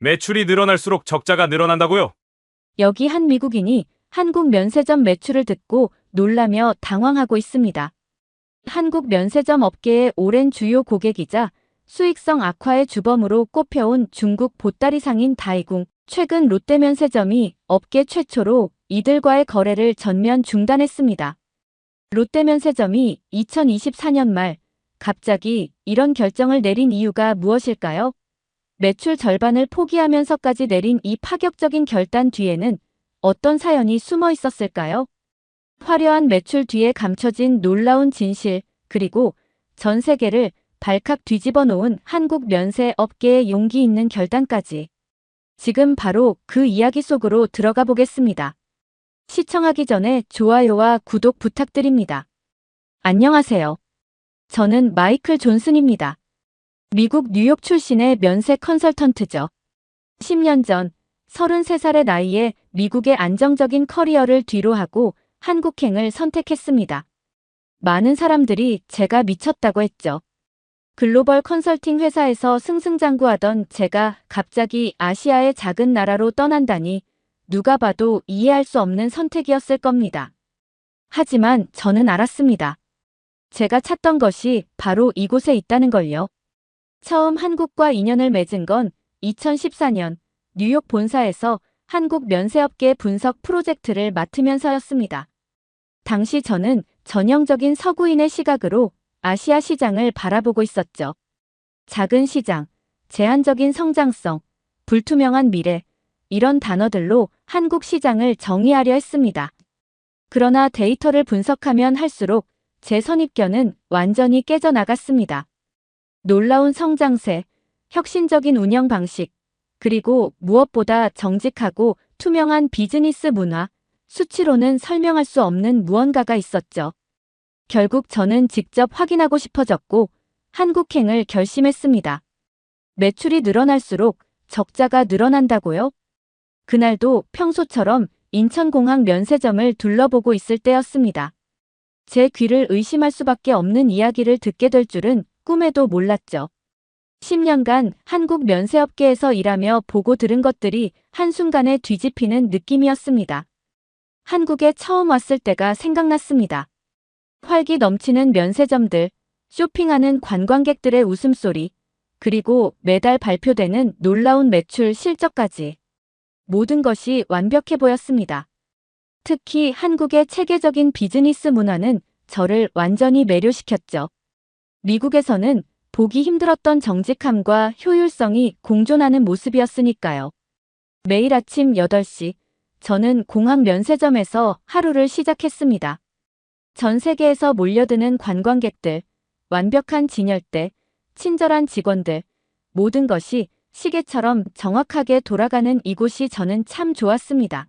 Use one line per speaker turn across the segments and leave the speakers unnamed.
매출이 늘어날수록 적자가 늘어난다고요?
여기 한 미국인이 한국 면세점 매출을 듣고 놀라며 당황하고 있습니다. 한국 면세점 업계의 오랜 주요 고객이자 수익성 악화의 주범으로 꼽혀온 중국 보따리 상인 다이궁. 최근 롯데면세점이 업계 최초로 이들과의 거래를 전면 중단했습니다. 롯데면세점이 2024년 말 갑자기 이런 결정을 내린 이유가 무엇일까요? 매출 절반을 포기하면서까지 내린 이 파격적인 결단 뒤에는 어떤 사연이 숨어 있었을까요? 화려한 매출 뒤에 감춰진 놀라운 진실, 그리고 전 세계를 발칵 뒤집어 놓은 한국 면세 업계의 용기 있는 결단까지. 지금 바로 그 이야기 속으로 들어가 보겠습니다. 시청하기 전에 좋아요와 구독 부탁드립니다. 안녕하세요. 저는 마이클 존슨입니다. 미국 뉴욕 출신의 면세 컨설턴트죠. 10년 전 33살의 나이에 미국의 안정적인 커리어를 뒤로하고 한국행을 선택했습니다. 많은 사람들이 제가 미쳤다고 했죠. 글로벌 컨설팅 회사에서 승승장구하던 제가 갑자기 아시아의 작은 나라로 떠난다니 누가 봐도 이해할 수 없는 선택이었을 겁니다. 하지만 저는 알았습니다. 제가 찾던 것이 바로 이곳에 있다는 걸요. 처음 한국과 인연을 맺은 건 2014년 뉴욕 본사에서 한국 면세업계 분석 프로젝트를 맡으면서였습니다. 당시 저는 전형적인 서구인의 시각으로 아시아 시장을 바라보고 있었죠. 작은 시장, 제한적인 성장성, 불투명한 미래, 이런 단어들로 한국 시장을 정의하려 했습니다. 그러나 데이터를 분석하면 할수록 제 선입견은 완전히 깨져나갔습니다. 놀라운 성장세, 혁신적인 운영 방식, 그리고 무엇보다 정직하고 투명한 비즈니스 문화, 수치로는 설명할 수 없는 무언가가 있었죠. 결국 저는 직접 확인하고 싶어졌고 한국행을 결심했습니다. 매출이 늘어날수록 적자가 늘어난다고요? 그날도 평소처럼 인천공항 면세점을 둘러보고 있을 때였습니다. 제 귀를 의심할 수밖에 없는 이야기를 듣게 될 줄은 꿈에도 몰랐죠. 10년간 한국 면세업계에서 일하며 보고 들은 것들이 한순간에 뒤집히는 느낌이었습니다. 한국에 처음 왔을 때가 생각났습니다. 활기 넘치는 면세점들, 쇼핑하는 관광객들의 웃음소리, 그리고 매달 발표되는 놀라운 매출 실적까지. 모든 것이 완벽해 보였습니다. 특히 한국의 체계적인 비즈니스 문화는 저를 완전히 매료시켰죠. 미국에서는 보기 힘들었던 정직함과 효율성이 공존하는 모습이었으니까요. 매일 아침 8시, 저는 공항 면세점에서 하루를 시작했습니다. 전 세계에서 몰려드는 관광객들, 완벽한 진열대, 친절한 직원들, 모든 것이 시계처럼 정확하게 돌아가는 이곳이 저는 참 좋았습니다.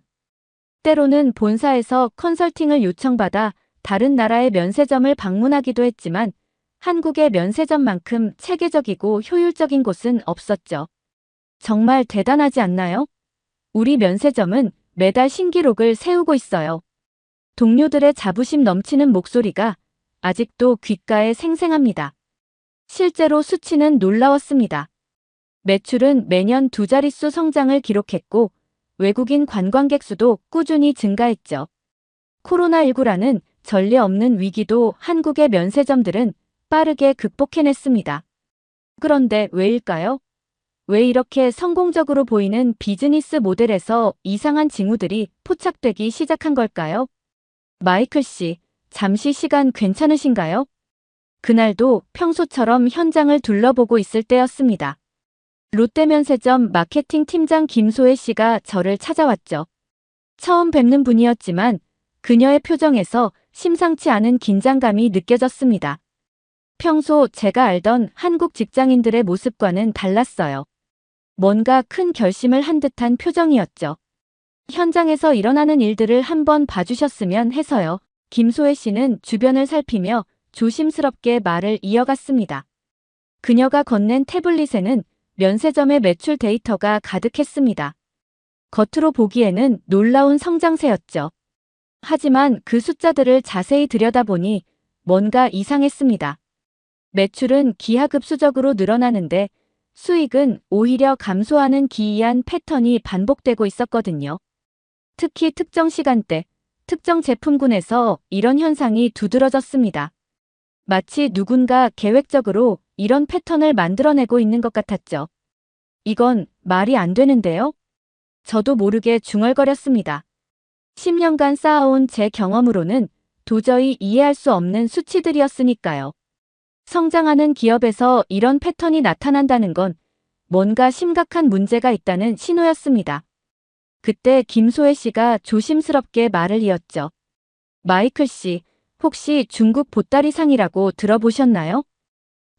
때로는 본사에서 컨설팅을 요청받아 다른 나라의 면세점을 방문하기도 했지만 한국의 면세점만큼 체계적이고 효율적인 곳은 없었죠. 정말 대단하지 않나요? 우리 면세점은 매달 신기록을 세우고 있어요. 동료들의 자부심 넘치는 목소리가 아직도 귓가에 생생합니다. 실제로 수치는 놀라웠습니다. 매출은 매년 두 자릿수 성장을 기록했고 외국인 관광객 수도 꾸준히 증가했죠. 코로나19라는 전례 없는 위기도 한국의 면세점들은 빠르게 극복해냈습니다. 그런데 왜일까요? 왜 이렇게 성공적으로 보이는 비즈니스 모델에서 이상한 징후들이 포착되기 시작한 걸까요? 마이클 씨, 잠시 시간 괜찮으신가요? 그날도 평소처럼 현장을 둘러보고 있을 때였습니다. 롯데면세점 마케팅 팀장 김소혜 씨가 저를 찾아왔죠. 처음 뵙는 분이었지만 그녀의 표정에서 심상치 않은 긴장감이 느껴졌습니다. 평소 제가 알던 한국 직장인들의 모습과는 달랐어요. 뭔가 큰 결심을 한 듯한 표정이었죠. 현장에서 일어나는 일들을 한번 봐주셨으면 해서요. 김소혜 씨는 주변을 살피며 조심스럽게 말을 이어갔습니다. 그녀가 건넨 태블릿에는 면세점의 매출 데이터가 가득했습니다. 겉으로 보기에는 놀라운 성장세였죠. 하지만 그 숫자들을 자세히 들여다보니 뭔가 이상했습니다. 매출은 기하급수적으로 늘어나는데 수익은 오히려 감소하는 기이한 패턴이 반복되고 있었거든요. 특히 특정 시간대, 특정 제품군에서 이런 현상이 두드러졌습니다. 마치 누군가 계획적으로 이런 패턴을 만들어내고 있는 것 같았죠. 이건 말이 안 되는데요? 저도 모르게 중얼거렸습니다. 10년간 쌓아온 제 경험으로는 도저히 이해할 수 없는 수치들이었으니까요. 성장하는 기업에서 이런 패턴이 나타난다는 건 뭔가 심각한 문제가 있다는 신호였습니다. 그때 김소혜 씨가 조심스럽게 말을 이었죠. 마이클 씨, 혹시 중국 보따리상이라고 들어보셨나요?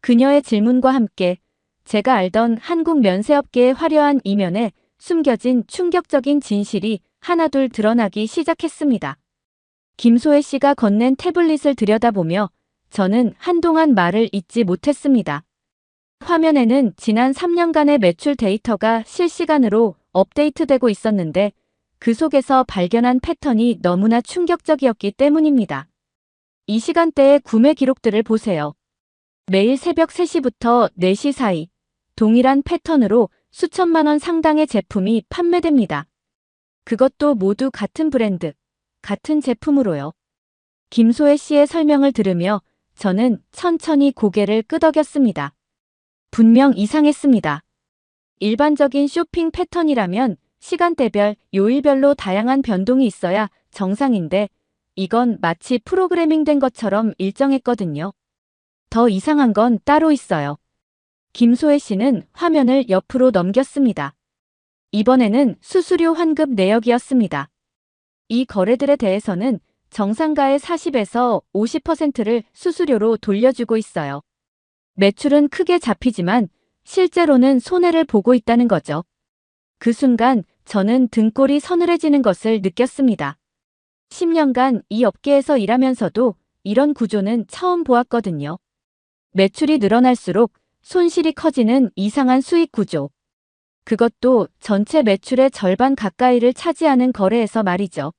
그녀의 질문과 함께 제가 알던 한국 면세업계의 화려한 이면에 숨겨진 충격적인 진실이 하나둘 드러나기 시작했습니다. 김소혜 씨가 건넨 태블릿을 들여다보며 저는 한동안 말을 잇지 못했습니다. 화면에는 지난 3년간의 매출 데이터가 실시간으로 업데이트되고 있었는데 그 속에서 발견한 패턴이 너무나 충격적이었기 때문입니다. 이 시간대의 구매 기록들을 보세요. 매일 새벽 3시부터 4시 사이 동일한 패턴으로 수천만 원 상당의 제품이 판매됩니다. 그것도 모두 같은 브랜드, 같은 제품으로요. 김소혜 씨의 설명을 들으며 저는 천천히 고개를 끄덕였습니다. 분명 이상했습니다. 일반적인 쇼핑 패턴이라면 시간대별, 요일별로 다양한 변동이 있어야 정상인데 이건 마치 프로그래밍된 것처럼 일정했거든요. 더 이상한 건 따로 있어요. 김소혜 씨는 화면을 옆으로 넘겼습니다. 이번에는 수수료 환급 내역이었습니다. 이 거래들에 대해서는 정상가의 40에서 50%를 수수료로 돌려주고 있어요. 매출은 크게 잡히지만 실제로는 손해를 보고 있다는 거죠. 그 순간 저는 등골이 서늘해지는 것을 느꼈습니다. 10년간 이 업계에서 일하면서도 이런 구조는 처음 보았거든요. 매출이 늘어날수록 손실이 커지는 이상한 수익 구조. 그것도 전체 매출의 절반 가까이를 차지하는 거래에서 말이죠.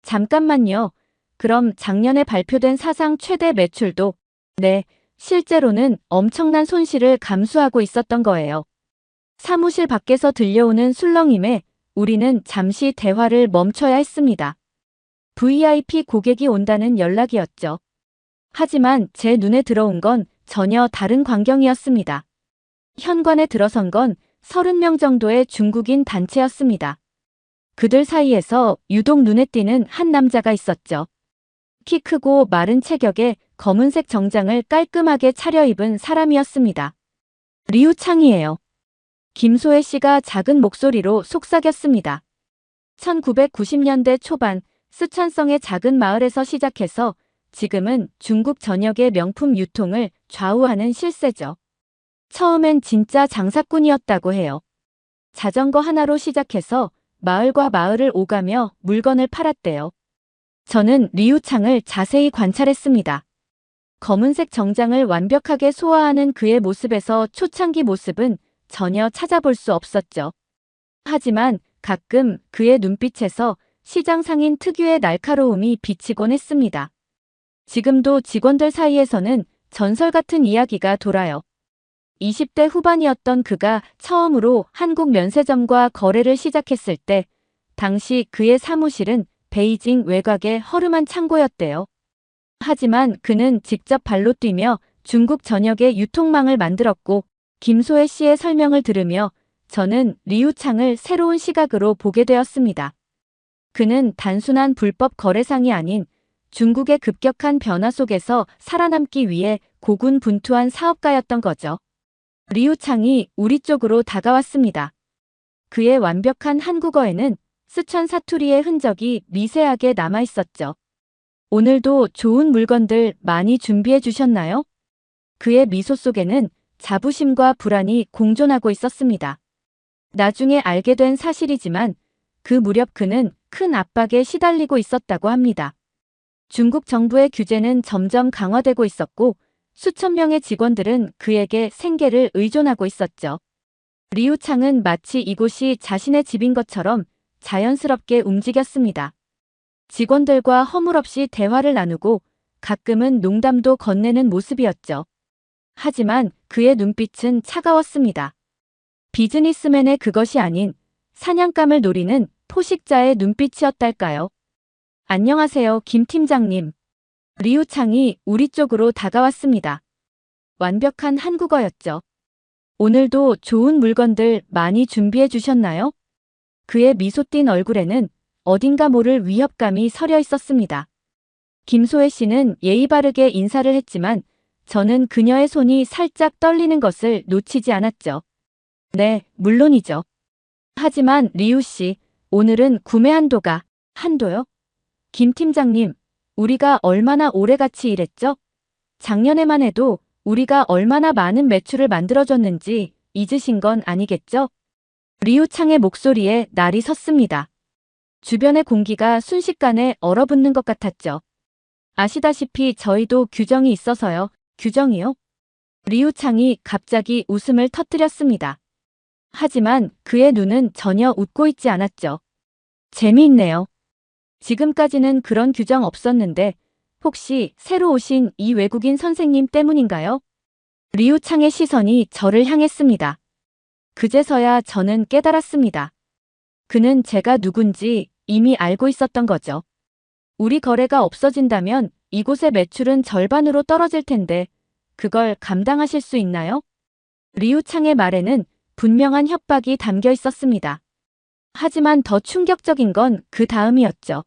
잠깐만요. 그럼 작년에 발표된 사상 최대 매출도, 네, 실제로는 엄청난 손실을 감수하고 있었던 거예요. 사무실 밖에서 들려오는 술렁임에 우리는 잠시 대화를 멈춰야 했습니다. VIP 고객이 온다는 연락이었죠. 하지만 제 눈에 들어온 건 전혀 다른 광경이었습니다. 현관에 들어선 건 30명 정도의 중국인 단체였습니다. 그들 사이에서 유독 눈에 띄는 한 남자가 있었죠. 키 크고 마른 체격에 검은색 정장을 깔끔하게 차려입은 사람이었습니다. 리우창이에요. 김소혜 씨가 작은 목소리로 속삭였습니다. 1990년대 초반 쓰촨성의 작은 마을에서 시작해서 지금은 중국 전역의 명품 유통을 좌우하는 실세죠. 처음엔 진짜 장사꾼이었다고 해요. 자전거 하나로 시작해서 마을과 마을을 오가며 물건을 팔았대요. 저는 리우창을 자세히 관찰했습니다. 검은색 정장을 완벽하게 소화하는 그의 모습에서 초창기 모습은 전혀 찾아볼 수 없었죠. 하지만 가끔 그의 눈빛에서 시장 상인 특유의 날카로움이 비치곤 했습니다. 지금도 직원들 사이에서는 전설 같은 이야기가 돌아요. 20대 후반이었던 그가 처음으로 한국 면세점과 거래를 시작했을 때 당시 그의 사무실은 베이징 외곽의 허름한 창고였대요. 하지만 그는 직접 발로 뛰며 중국 전역의 유통망을 만들었고 김소혜 씨의 설명을 들으며 저는 리우창을 새로운 시각으로 보게 되었습니다. 그는 단순한 불법 거래상이 아닌 중국의 급격한 변화 속에서 살아남기 위해 고군분투한 사업가였던 거죠. 리우창이 우리 쪽으로 다가왔습니다. 그의 완벽한 한국어에는 쓰촨 사투리의 흔적이 미세하게 남아있었죠. 오늘도 좋은 물건들 많이 준비해 주셨나요? 그의 미소 속에는 자부심과 불안이 공존하고 있었습니다. 나중에 알게 된 사실이지만 그 무렵 그는 큰 압박에 시달리고 있었다고 합니다. 중국 정부의 규제는 점점 강화되고 있었고 수천 명의 직원들은 그에게 생계를 의존하고 있었죠. 리우창은 마치 이곳이 자신의 집인 것처럼 자연스럽게 움직였습니다. 직원들과 허물없이 대화를 나누고 가끔은 농담도 건네는 모습이었죠. 하지만 그의 눈빛은 차가웠습니다. 비즈니스맨의 그것이 아닌 사냥감을 노리는 포식자의 눈빛이었달까요? 안녕하세요, 김 팀장님. 리우창이 우리 쪽으로 다가왔습니다. 완벽한 한국어였죠. 오늘도 좋은 물건들 많이 준비해 주셨나요? 그의 미소 띈 얼굴에는 어딘가 모를 위협감이 서려 있었습니다. 김소혜 씨는 예의 바르게 인사를 했지만 저는 그녀의 손이 살짝 떨리는 것을 놓치지 않았죠. 네, 물론이죠. 하지만 리우 씨, 오늘은 구매 한도요? 김 팀장님, 우리가 얼마나 오래 같이 일했죠? 작년에만 해도 우리가 얼마나 많은 매출을 만들어줬는지 잊으신 건 아니겠죠? 리우 창의 목소리에 날이 섰습니다. 주변의 공기가 순식간에 얼어붙는 것 같았죠. 아시다시피 저희도 규정이 있어서요. 규정이요? 리우 창이 갑자기 웃음을 터뜨렸습니다. 하지만 그의 눈은 전혀 웃고 있지 않았죠. 재미있네요. 지금까지는 그런 규정 없었는데 혹시 새로 오신 이 외국인 선생님 때문인가요? 리우 창의 시선이 저를 향했습니다. 그제서야 저는 깨달았습니다. 그는 제가 누군지 이미 알고 있었던 거죠. 우리 거래가 없어진다면 이곳의 매출은 절반으로 떨어질 텐데 그걸 감당하실 수 있나요? 리우 창의 말에는 분명한 협박이 담겨 있었습니다. 하지만 더 충격적인 건 그 다음이었죠.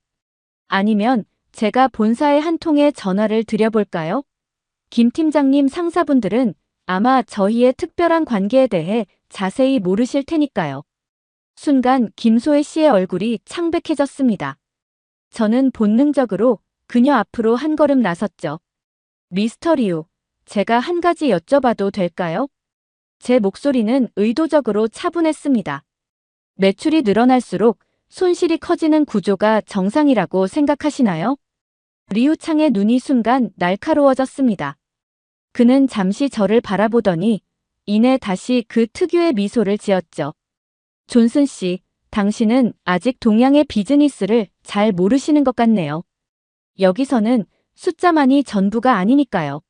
아니면 제가 본사에 한 통의 전화를 드려볼까요? 김 팀장님 상사분들은 아마 저희의 특별한 관계에 대해 자세히 모르실 테니까요. 순간 김소혜 씨의 얼굴이 창백해졌습니다. 저는 본능적으로 그녀 앞으로 한 걸음 나섰죠. 미스터 리우, 제가 한 가지 여쭤봐도 될까요? 제 목소리는 의도적으로 차분했습니다. 매출이 늘어날수록 손실이 커지는 구조가 정상이라고 생각하시나요? 리우 창의 눈이 순간 날카로워졌습니다. 그는 잠시 저를 바라보더니 이내 다시 그 특유의 미소를 지었죠. 존슨 씨, 당신은 아직 동양의 비즈니스를 잘 모르시는 것 같네요. 여기서는 숫자만이 전부가 아니니까요.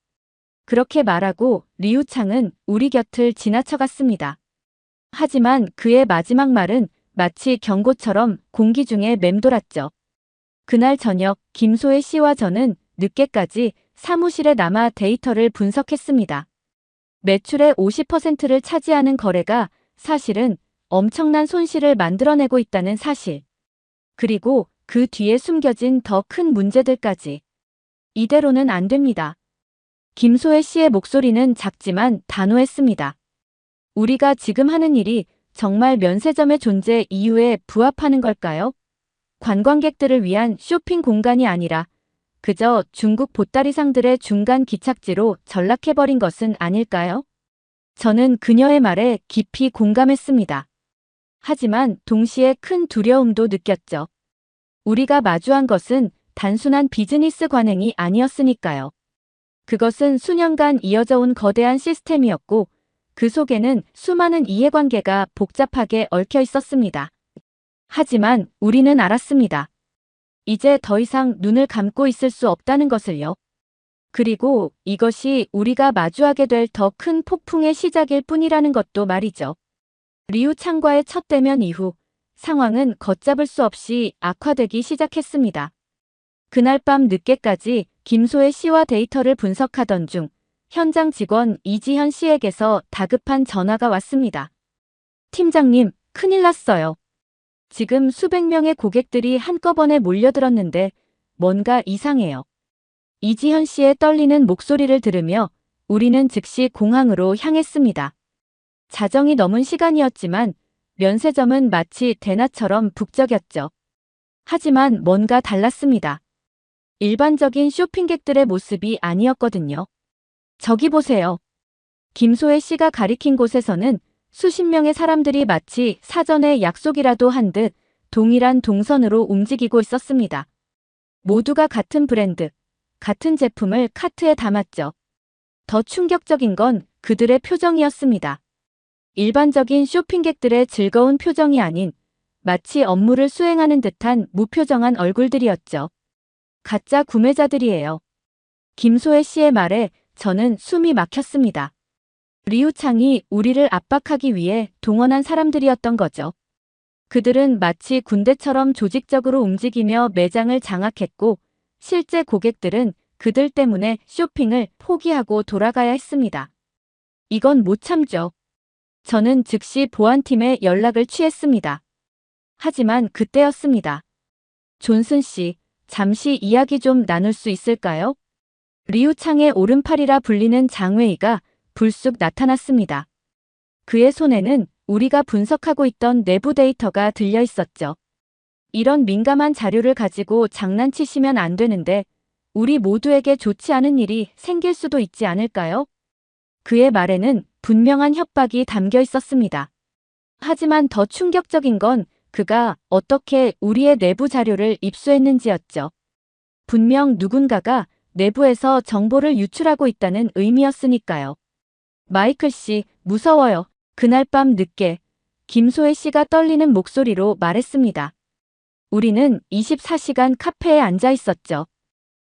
그렇게 말하고 리우 창은 우리 곁을 지나쳐갔습니다. 하지만 그의 마지막 말은 마치 경고처럼 공기 중에 맴돌았죠. 그날 저녁 김소혜 씨와 저는 늦게까지 사무실에 남아 데이터를 분석했습니다. 매출의 50%를 차지하는 거래가 사실은 엄청난 손실을 만들어내고 있다는 사실. 그리고 그 뒤에 숨겨진 더 큰 문제들까지. 이대로는 안 됩니다. 김소혜 씨의 목소리는 작지만 단호했습니다. 우리가 지금 하는 일이 정말 면세점의 존재 이유에 부합하는 걸까요? 관광객들을 위한 쇼핑 공간이 아니라 그저 중국 보따리상들의 중간 기착지로 전락해버린 것은 아닐까요? 저는 그녀의 말에 깊이 공감했습니다. 하지만 동시에 큰 두려움도 느꼈죠. 우리가 마주한 것은 단순한 비즈니스 관행이 아니었으니까요. 그것은 수년간 이어져 온 거대한 시스템이었고 그 속에는 수많은 이해관계가 복잡하게 얽혀 있었습니다. 하지만 우리는 알았습니다. 이제 더 이상 눈을 감고 있을 수 없다는 것을요. 그리고 이것이 우리가 마주하게 될 더 큰 폭풍의 시작일 뿐이라는 것도 말이죠. 리우 창과의 첫 대면 이후 상황은 걷잡을 수 없이 악화되기 시작했습니다. 그날 밤 늦게까지 김소혜 씨와 데이터를 분석하던 중 현장 직원 이지현 씨에게서 다급한 전화가 왔습니다. 팀장님, 큰일 났어요. 지금 수백 명의 고객들이 한꺼번에 몰려들었는데 뭔가 이상해요. 이지현 씨의 떨리는 목소리를 들으며 우리는 즉시 공항으로 향했습니다. 자정이 넘은 시간이었지만 면세점은 마치 대낮처럼 북적였죠. 하지만 뭔가 달랐습니다. 일반적인 쇼핑객들의 모습이 아니었거든요. 저기 보세요. 김소혜 씨가 가리킨 곳에서는 수십 명의 사람들이 마치 사전에 약속이라도 한 듯 동일한 동선으로 움직이고 있었습니다. 모두가 같은 브랜드, 같은 제품을 카트에 담았죠. 더 충격적인 건 그들의 표정이었습니다. 일반적인 쇼핑객들의 즐거운 표정이 아닌 마치 업무를 수행하는 듯한 무표정한 얼굴들이었죠. 가짜 구매자들이에요. 김소혜 씨의 말에 저는 숨이 막혔습니다. 리우창이 우리를 압박하기 위해 동원한 사람들이었던 거죠. 그들은 마치 군대처럼 조직적으로 움직이며 매장을 장악했고, 실제 고객들은 그들 때문에 쇼핑을 포기하고 돌아가야 했습니다. 이건 못 참죠. 저는 즉시 보안팀에 연락을 취했습니다. 하지만 그때였습니다. 존슨 씨, 잠시 이야기 좀 나눌 수 있을까요? 리우창의 오른팔이라 불리는 장웨이가 불쑥 나타났습니다. 그의 손에는 우리가 분석하고 있던 내부 데이터가 들려 있었죠. 이런 민감한 자료를 가지고 장난치시면 안 되는데 우리 모두에게 좋지 않은 일이 생길 수도 있지 않을까요? 그의 말에는 분명한 협박이 담겨 있었습니다. 하지만 더 충격적인 건 그가 어떻게 우리의 내부 자료를 입수했는지였죠. 분명 누군가가 내부에서 정보를 유출하고 있다는 의미였으니까요. 마이클 씨, 무서워요. 그날 밤 늦게 김소혜 씨가 떨리는 목소리로 말했습니다. 우리는 24시간 카페에 앉아 있었죠.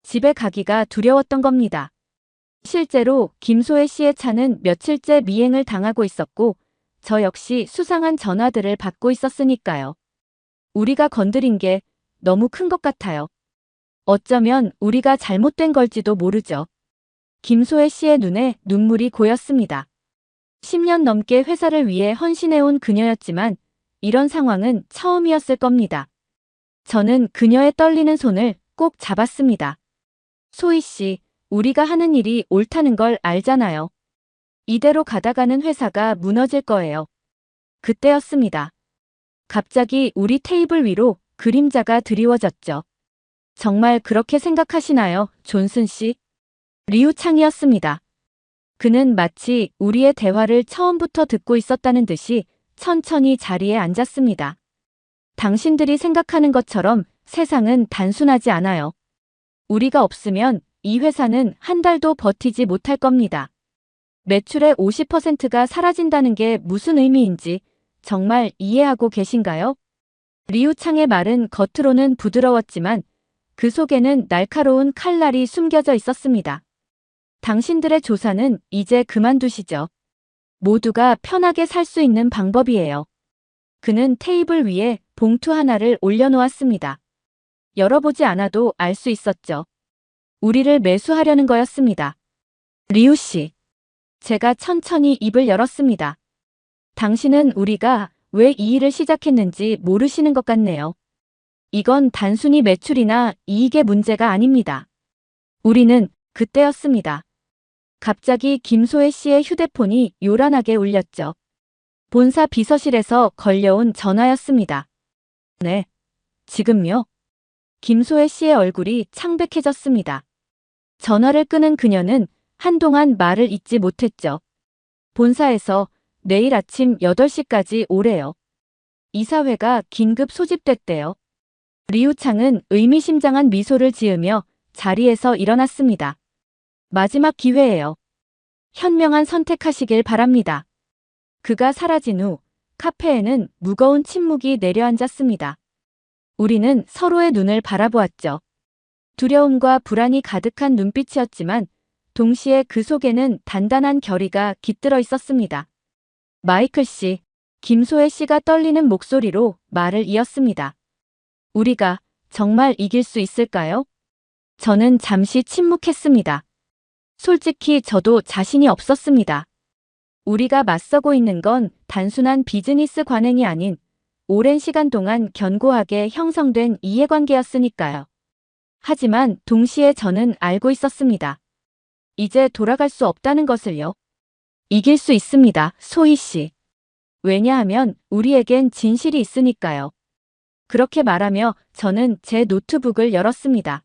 집에 가기가 두려웠던 겁니다. 실제로 김소혜 씨의 차는 며칠째 미행을 당하고 있었고 저 역시 수상한 전화들을 받고 있었으니까요. 우리가 건드린 게 너무 큰 것 같아요. 어쩌면 우리가 잘못된 걸지도 모르죠. 김소혜 씨의 눈에 눈물이 고였습니다. 10년 넘게 회사를 위해 헌신해온 그녀였지만 이런 상황은 처음이었을 겁니다. 저는 그녀의 떨리는 손을 꼭 잡았습니다. 소희 씨, 우리가 하는 일이 옳다는 걸 알잖아요. 이대로 가다가는 회사가 무너질 거예요. 그때였습니다. 갑자기 우리 테이블 위로 그림자가 드리워졌죠. 정말 그렇게 생각하시나요, 존슨 씨? 리우창이었습니다. 그는 마치 우리의 대화를 처음부터 듣고 있었다는 듯이 천천히 자리에 앉았습니다. 당신들이 생각하는 것처럼 세상은 단순하지 않아요. 우리가 없으면 이 회사는 한 달도 버티지 못할 겁니다. 매출의 50%가 사라진다는 게 무슨 의미인지 정말 이해하고 계신가요? 리우창의 말은 겉으로는 부드러웠지만 그 속에는 날카로운 칼날이 숨겨져 있었습니다. 당신들의 조사는 이제 그만두시죠. 모두가 편하게 살 수 있는 방법이에요. 그는 테이블 위에 봉투 하나를 올려놓았습니다. 열어보지 않아도 알 수 있었죠. 우리를 매수하려는 거였습니다. 리우 씨. 제가 천천히 입을 열었습니다. 당신은 우리가 왜 이 일을 시작했는지 모르시는 것 같네요. 이건 단순히 매출이나 이익의 문제가 아닙니다. 우리는 그때였습니다. 갑자기 김소혜 씨의 휴대폰이 요란하게 울렸죠. 본사 비서실에서 걸려온 전화였습니다. 네, 지금요? 김소혜 씨의 얼굴이 창백해졌습니다. 전화를 끊은 그녀는 한동안 말을 잇지 못했죠. 본사에서 내일 아침 8시까지 오래요. 이사회가 긴급 소집됐대요. 리우창은 의미심장한 미소를 지으며 자리에서 일어났습니다. 마지막 기회예요. 현명한 선택하시길 바랍니다. 그가 사라진 후 카페에는 무거운 침묵이 내려앉았습니다. 우리는 서로의 눈을 바라보았죠. 두려움과 불안이 가득한 눈빛이었지만 동시에 그 속에는 단단한 결의가 깃들어 있었습니다. 마이클 씨, 김소혜 씨가 떨리는 목소리로 말을 이었습니다. 우리가 정말 이길 수 있을까요? 저는 잠시 침묵했습니다. 솔직히 저도 자신이 없었습니다. 우리가 맞서고 있는 건 단순한 비즈니스 관행이 아닌 오랜 시간 동안 견고하게 형성된 이해관계였으니까요. 하지만 동시에 저는 알고 있었습니다. 이제 돌아갈 수 없다는 것을요. 이길 수 있습니다, 소희 씨. 왜냐하면 우리에겐 진실이 있으니까요. 그렇게 말하며 저는 제 노트북을 열었습니다.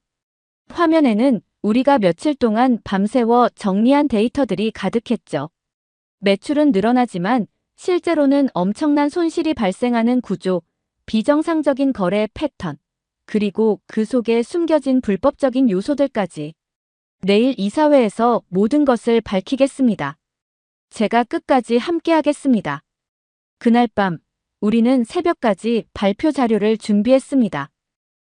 화면에는 우리가 며칠 동안 밤새워 정리한 데이터들이 가득했죠. 매출은 늘어나지만 실제로는 엄청난 손실이 발생하는 구조, 비정상적인 거래 패턴, 그리고 그 속에 숨겨진 불법적인 요소들까지. 내일 이사회에서 모든 것을 밝히겠습니다. 제가 끝까지 함께하겠습니다. 그날 밤 우리는 새벽까지 발표 자료를 준비했습니다.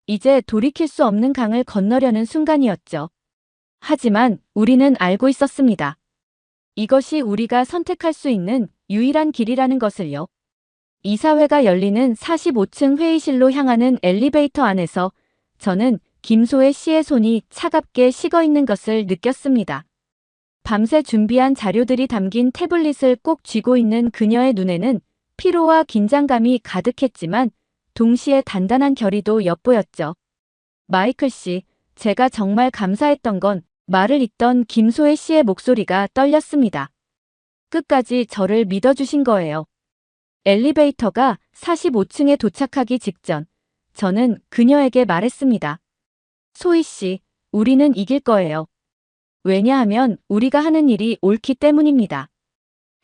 이제 돌이킬 수 없는 강을 건너려는 순간이었죠. 하지만 우리는 알고 있었습니다. 이것이 우리가 선택할 수 있는 유일한 길이라는 것을요. 이사회가 열리는 45층 회의실로 향하는 엘리베이터 안에서 저는 김소혜 씨의 손이 차갑게 식어 있는 것을 느꼈습니다. 밤새 준비한 자료들이 담긴 태블릿을 꼭 쥐고 있는 그녀의 눈에는 피로와 긴장감이 가득했지만 동시에 단단한 결의도 엿보였죠. 마이클 씨, 제가 정말 감사했던 건 말을 잇던 김소혜 씨의 목소리가 떨렸습니다. 끝까지 저를 믿어주신 거예요. 엘리베이터가 45층에 도착하기 직전 저는 그녀에게 말했습니다. 소희 씨, 우리는 이길 거예요. 왜냐하면 우리가 하는 일이 옳기 때문입니다.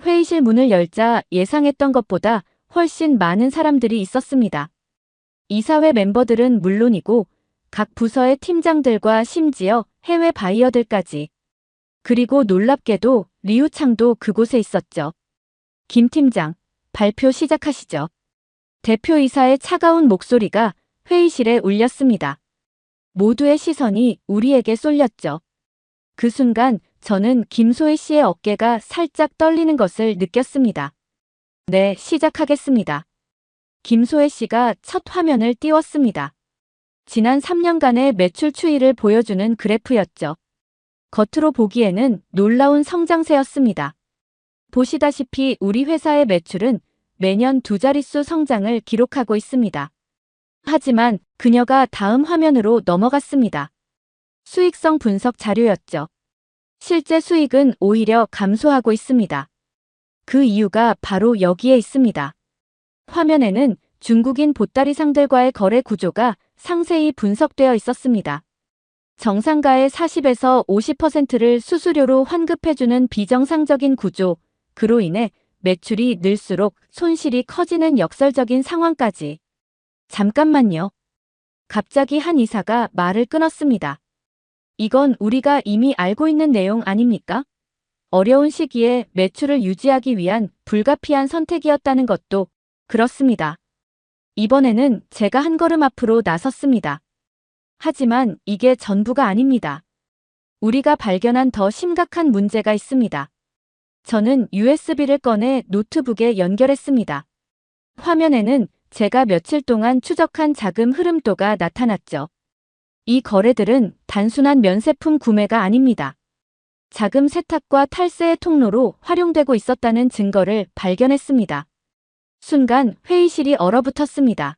회의실 문을 열자 예상했던 것보다 훨씬 많은 사람들이 있었습니다. 이사회 멤버들은 물론이고 각 부서의 팀장들과 심지어 해외 바이어들까지. 그리고 놀랍게도 리우창도 그곳에 있었죠. 김 팀장, 발표 시작하시죠. 대표이사의 차가운 목소리가 회의실에 울렸습니다. 모두의 시선이 우리에게 쏠렸죠. 그 순간 저는 김소혜 씨의 어깨가 살짝 떨리는 것을 느꼈습니다. 네, 시작하겠습니다. 김소혜 씨가 첫 화면을 띄웠습니다. 지난 3년간의 매출 추이를 보여주는 그래프였죠. 겉으로 보기에는 놀라운 성장세였습니다. 보시다시피 우리 회사의 매출은 매년 두 자릿수 성장을 기록하고 있습니다. 하지만 그녀가 다음 화면으로 넘어갔습니다. 수익성 분석 자료였죠. 실제 수익은 오히려 감소하고 있습니다. 그 이유가 바로 여기에 있습니다. 화면에는 중국인 보따리 상들과의 거래 구조가 상세히 분석되어 있었습니다. 정상가의 40에서 50%를 수수료로 환급해주는 비정상적인 구조, 그로 인해 매출이 늘수록 손실이 커지는 역설적인 상황까지. 잠깐만요. 갑자기 한 이사가 말을 끊었습니다. 이건 우리가 이미 알고 있는 내용 아닙니까? 어려운 시기에 매출을 유지하기 위한 불가피한 선택이었다는 것도 그렇습니다. 이번에는 제가 한 걸음 앞으로 나섰습니다. 하지만 이게 전부가 아닙니다. 우리가 발견한 더 심각한 문제가 있습니다. 저는 USB를 꺼내 노트북에 연결했습니다. 화면에는 제가 며칠 동안 추적한 자금 흐름도가 나타났죠. 이 거래들은 단순한 면세품 구매가 아닙니다. 자금 세탁과 탈세의 통로로 활용되고 있었다는 증거를 발견했습니다. 순간 회의실이 얼어붙었습니다.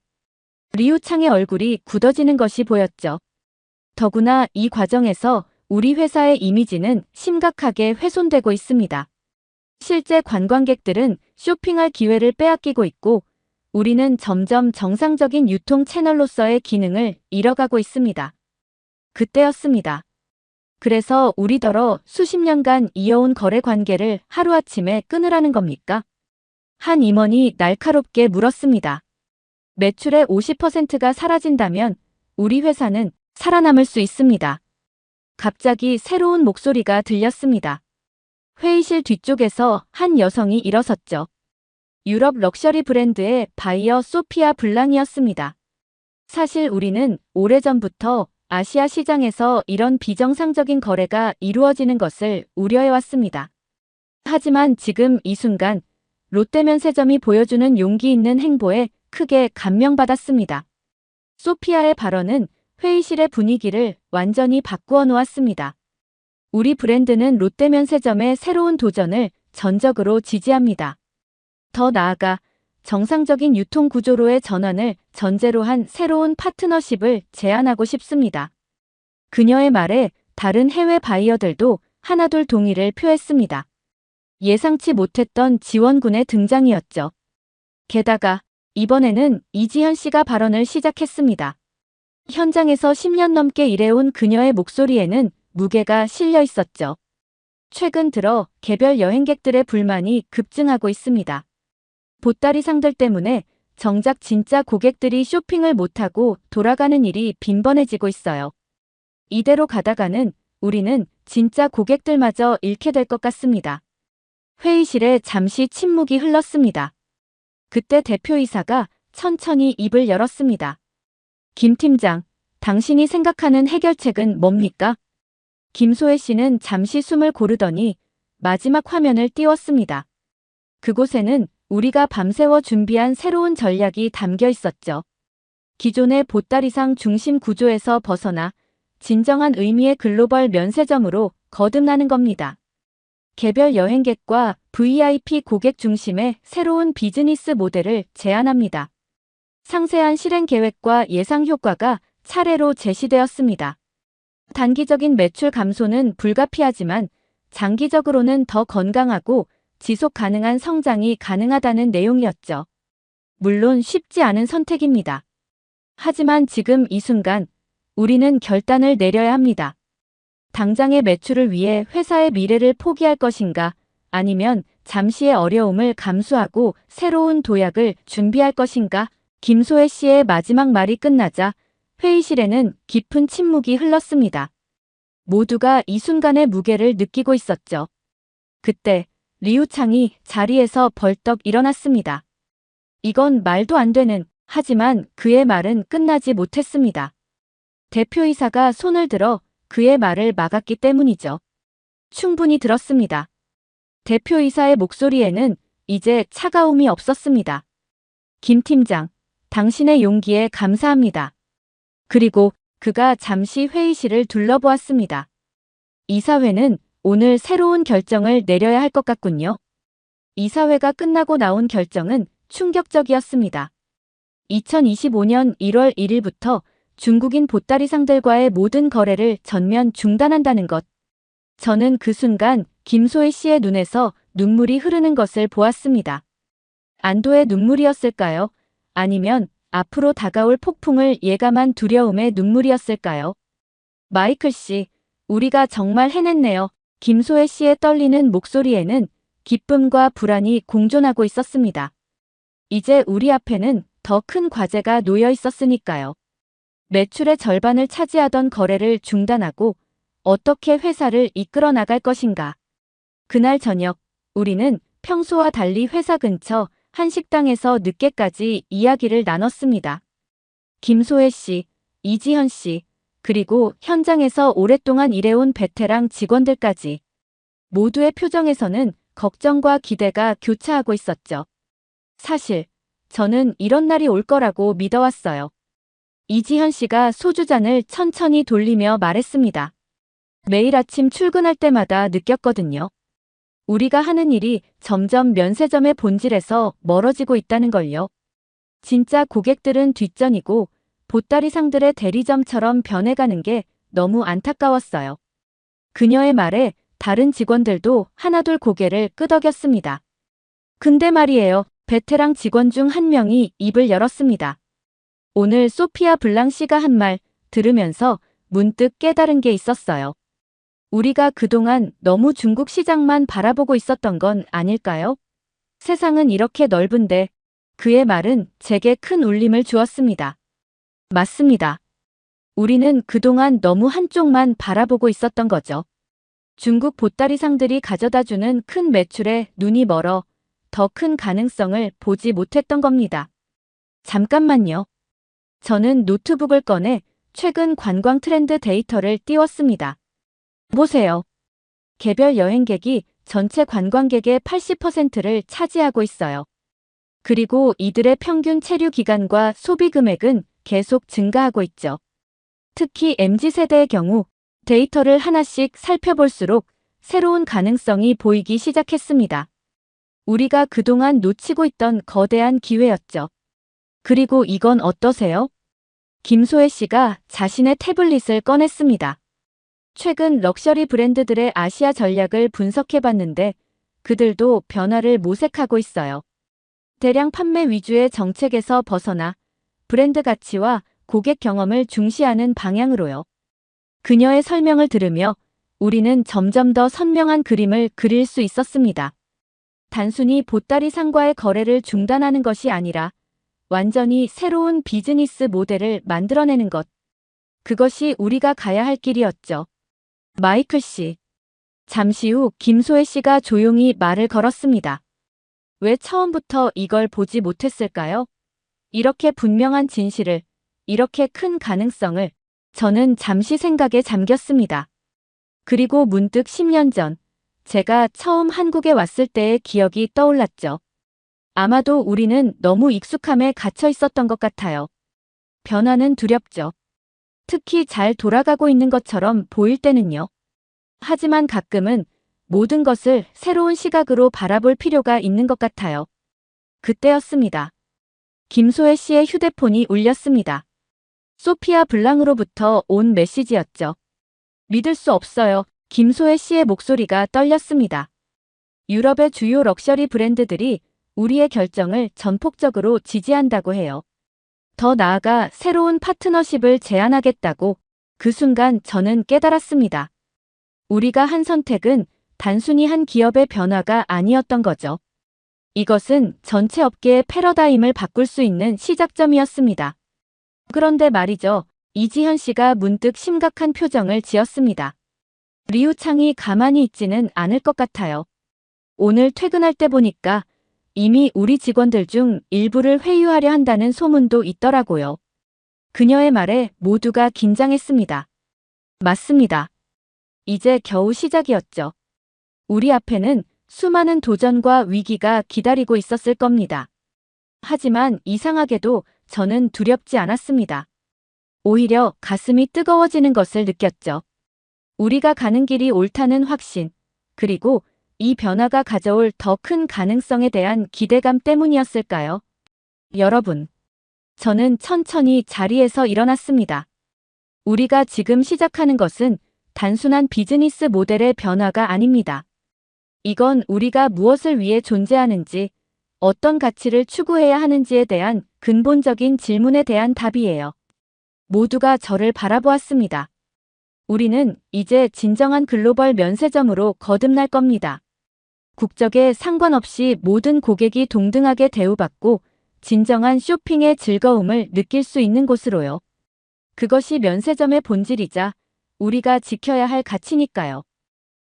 리우창의 얼굴이 굳어지는 것이 보였죠. 더구나 이 과정에서 우리 회사의 이미지는 심각하게 훼손되고 있습니다. 실제 관광객들은 쇼핑할 기회를 빼앗기고 있고 우리는 점점 정상적인 유통 채널로서의 기능을 잃어가고 있습니다. 그때였습니다. 그래서 우리더러 수십 년간 이어온 거래 관계를 하루아침에 끊으라는 겁니까? 한 임원이 날카롭게 물었습니다. 매출의 50%가 사라진다면 우리 회사는 살아남을 수 있습니다. 갑자기 새로운 목소리가 들렸습니다. 회의실 뒤쪽에서 한 여성이 일어섰죠. 유럽 럭셔리 브랜드의 바이어 소피아 블랑이었습니다. 사실 우리는 오래전부터 아시아 시장에서 이런 비정상적인 거래가 이루어지는 것을 우려해왔습니다. 하지만 지금 이 순간 롯데면세점이 보여주는 용기 있는 행보에 크게 감명받았습니다. 소피아의 발언은 회의실의 분위기를 완전히 바꾸어 놓았습니다. 우리 브랜드는 롯데면세점의 새로운 도전을 전적으로 지지합니다. 더 나아가 정상적인 유통 구조로의 전환을 전제로 한 새로운 파트너십을 제안하고 싶습니다. 그녀의 말에 다른 해외 바이어들도 하나둘 동의를 표했습니다. 예상치 못했던 지원군의 등장이었죠. 게다가 이번에는 이지현 씨가 발언을 시작했습니다. 현장에서 10년 넘게 일해온 그녀의 목소리에는 무게가 실려 있었죠. 최근 들어 개별 여행객들의 불만이 급증하고 있습니다. 보따리 상들 때문에 정작 진짜 고객들이 쇼핑을 못하고 돌아가는 일이 빈번해지고 있어요. 이대로 가다가는 우리는 진짜 고객들마저 잃게 될 것 같습니다. 회의실에 잠시 침묵이 흘렀습니다. 그때 대표이사가 천천히 입을 열었습니다. 김 팀장, 당신이 생각하는 해결책은 뭡니까? 김소혜 씨는 잠시 숨을 고르더니 마지막 화면을 띄웠습니다. 그곳에는 우리가 밤새워 준비한 새로운 전략이 담겨 있었죠. 기존의 보따리상 중심 구조에서 벗어나 진정한 의미의 글로벌 면세점으로 거듭나는 겁니다. 개별 여행객과 VIP 고객 중심의 새로운 비즈니스 모델을 제안합니다. 상세한 실행 계획과 예상 효과가 차례로 제시되었습니다. 단기적인 매출 감소는 불가피하지만 장기적으로는 더 건강하고 지속 가능한 성장이 가능하다는 내용이었죠. 물론 쉽지 않은 선택입니다. 하지만 지금 이 순간 우리는 결단을 내려야 합니다. 당장의 매출을 위해 회사의 미래를 포기할 것인가, 아니면 잠시의 어려움을 감수하고 새로운 도약을 준비할 것인가. 김소혜 씨의 마지막 말이 끝나자 회의실에는 깊은 침묵이 흘렀습니다. 모두가 이 순간의 무게를 느끼고 있었죠. 그때 리우창이 자리에서 벌떡 일어났습니다. 이건 말도 안 되는, 하지만 그의 말은 끝나지 못했습니다. 대표이사가 손을 들어 그의 말을 막았기 때문이죠. 충분히 들었습니다. 대표이사의 목소리에는 이제 차가움이 없었습니다. 김 팀장, 당신의 용기에 감사합니다. 그리고 그가 잠시 회의실을 둘러보았습니다. 이사회는 오늘 새로운 결정을 내려야 할 것 같군요. 이사회가 끝나고 나온 결정은 충격적이었습니다. 2025년 1월 1일부터 중국인 보따리상들과의 모든 거래를 전면 중단한다는 것. 저는 그 순간 김소혜 씨의 눈에서 눈물이 흐르는 것을 보았습니다. 안도의 눈물이었을까요? 아니면 앞으로 다가올 폭풍을 예감한 두려움의 눈물이었을까요? 마이클 씨, 우리가 정말 해냈네요. 김소혜 씨의 떨리는 목소리에는 기쁨과 불안이 공존하고 있었습니다. 이제 우리 앞에는 더 큰 과제가 놓여 있었으니까요. 매출의 절반을 차지하던 거래를 중단하고 어떻게 회사를 이끌어 나갈 것인가. 그날 저녁, 우리는 평소와 달리 회사 근처 한 식당에서 늦게까지 이야기를 나눴습니다. 김소혜 씨, 이지현 씨, 그리고 현장에서 오랫동안 일해온 베테랑 직원들까지. 모두의 표정에서는 걱정과 기대가 교차하고 있었죠. 사실 저는 이런 날이 올 거라고 믿어왔어요. 이지현 씨가 소주잔을 천천히 돌리며 말했습니다. 매일 아침 출근할 때마다 느꼈거든요. 우리가 하는 일이 점점 면세점의 본질에서 멀어지고 있다는 걸요. 진짜 고객들은 뒷전이고 보따리상들의 대리점처럼 변해가는 게 너무 안타까웠어요. 그녀의 말에 다른 직원들도 하나둘 고개를 끄덕였습니다. 근데 말이에요. 베테랑 직원 중 한 명이 입을 열었습니다. 오늘 소피아 블랑 씨가 한 말 들으면서 문득 깨달은 게 있었어요. 우리가 그동안 너무 중국 시장만 바라보고 있었던 건 아닐까요? 세상은 이렇게 넓은데. 그의 말은 제게 큰 울림을 주었습니다. 맞습니다. 우리는 그동안 너무 한쪽만 바라보고 있었던 거죠. 중국 보따리상들이 가져다주는 큰 매출에 눈이 멀어 더 큰 가능성을 보지 못했던 겁니다. 잠깐만요. 저는 노트북을 꺼내 최근 관광 트렌드 데이터를 띄웠습니다. 보세요. 개별 여행객이 전체 관광객의 80%를 차지하고 있어요. 그리고 이들의 평균 체류 기간과 소비 금액은 계속 증가하고 있죠. 특히 MZ세대의 경우 데이터를 하나씩 살펴볼수록 새로운 가능성이 보이기 시작했습니다. 우리가 그동안 놓치고 있던 거대한 기회였죠. 그리고 이건 어떠세요? 김소혜 씨가 자신의 태블릿을 꺼냈습니다. 최근 럭셔리 브랜드들의 아시아 전략을 분석해봤는데 그들도 변화를 모색하고 있어요. 대량 판매 위주의 정책에서 벗어나 브랜드 가치와 고객 경험을 중시하는 방향으로요. 그녀의 설명을 들으며 우리는 점점 더 선명한 그림을 그릴 수 있었습니다. 단순히 보따리상과의 거래를 중단하는 것이 아니라 완전히 새로운 비즈니스 모델을 만들어내는 것. 그것이 우리가 가야 할 길이었죠. 마이클 씨. 잠시 후 김소혜 씨가 조용히 말을 걸었습니다. 왜 처음부터 이걸 보지 못했을까요? 이렇게 분명한 진실을, 이렇게 큰 가능성을. 저는 잠시 생각에 잠겼습니다. 그리고 문득 10년 전 제가 처음 한국에 왔을 때의 기억이 떠올랐죠. 아마도 우리는 너무 익숙함에 갇혀 있었던 것 같아요. 변화는 두렵죠. 특히 잘 돌아가고 있는 것처럼 보일 때는요. 하지만 가끔은 모든 것을 새로운 시각으로 바라볼 필요가 있는 것 같아요. 그때였습니다. 김소혜 씨의 휴대폰이 울렸습니다. 소피아 블랑으로부터 온 메시지였죠. 믿을 수 없어요. 김소혜 씨의 목소리가 떨렸습니다. 유럽의 주요 럭셔리 브랜드들이 우리의 결정을 전폭적으로 지지한다고 해요. 더 나아가 새로운 파트너십을 제안하겠다고. 그 순간 저는 깨달았습니다. 우리가 한 선택은 단순히 한 기업의 변화가 아니었던 거죠. 이것은 전체 업계의 패러다임을 바꿀 수 있는 시작점이었습니다. 그런데 말이죠. 이지현 씨가 문득 심각한 표정을 지었습니다. 리우창이 가만히 있지는 않을 것 같아요. 오늘 퇴근할 때 보니까 이미 우리 직원들 중 일부를 회유하려 한다는 소문도 있더라고요. 그녀의 말에 모두가 긴장했습니다. 맞습니다. 이제 겨우 시작이었죠. 우리 앞에는 수많은 도전과 위기가 기다리고 있었을 겁니다. 하지만 이상하게도 저는 두렵지 않았습니다. 오히려 가슴이 뜨거워지는 것을 느꼈죠. 우리가 가는 길이 옳다는 확신, 그리고 이 변화가 가져올 더 큰 가능성에 대한 기대감 때문이었을까요? 여러분, 저는 천천히 자리에서 일어났습니다. 우리가 지금 시작하는 것은 단순한 비즈니스 모델의 변화가 아닙니다. 이건 우리가 무엇을 위해 존재하는지, 어떤 가치를 추구해야 하는지에 대한 근본적인 질문에 대한 답이에요. 모두가 저를 바라보았습니다. 우리는 이제 진정한 글로벌 면세점으로 거듭날 겁니다. 국적에 상관없이 모든 고객이 동등하게 대우받고 진정한 쇼핑의 즐거움을 느낄 수 있는 곳으로요. 그것이 면세점의 본질이자 우리가 지켜야 할 가치니까요.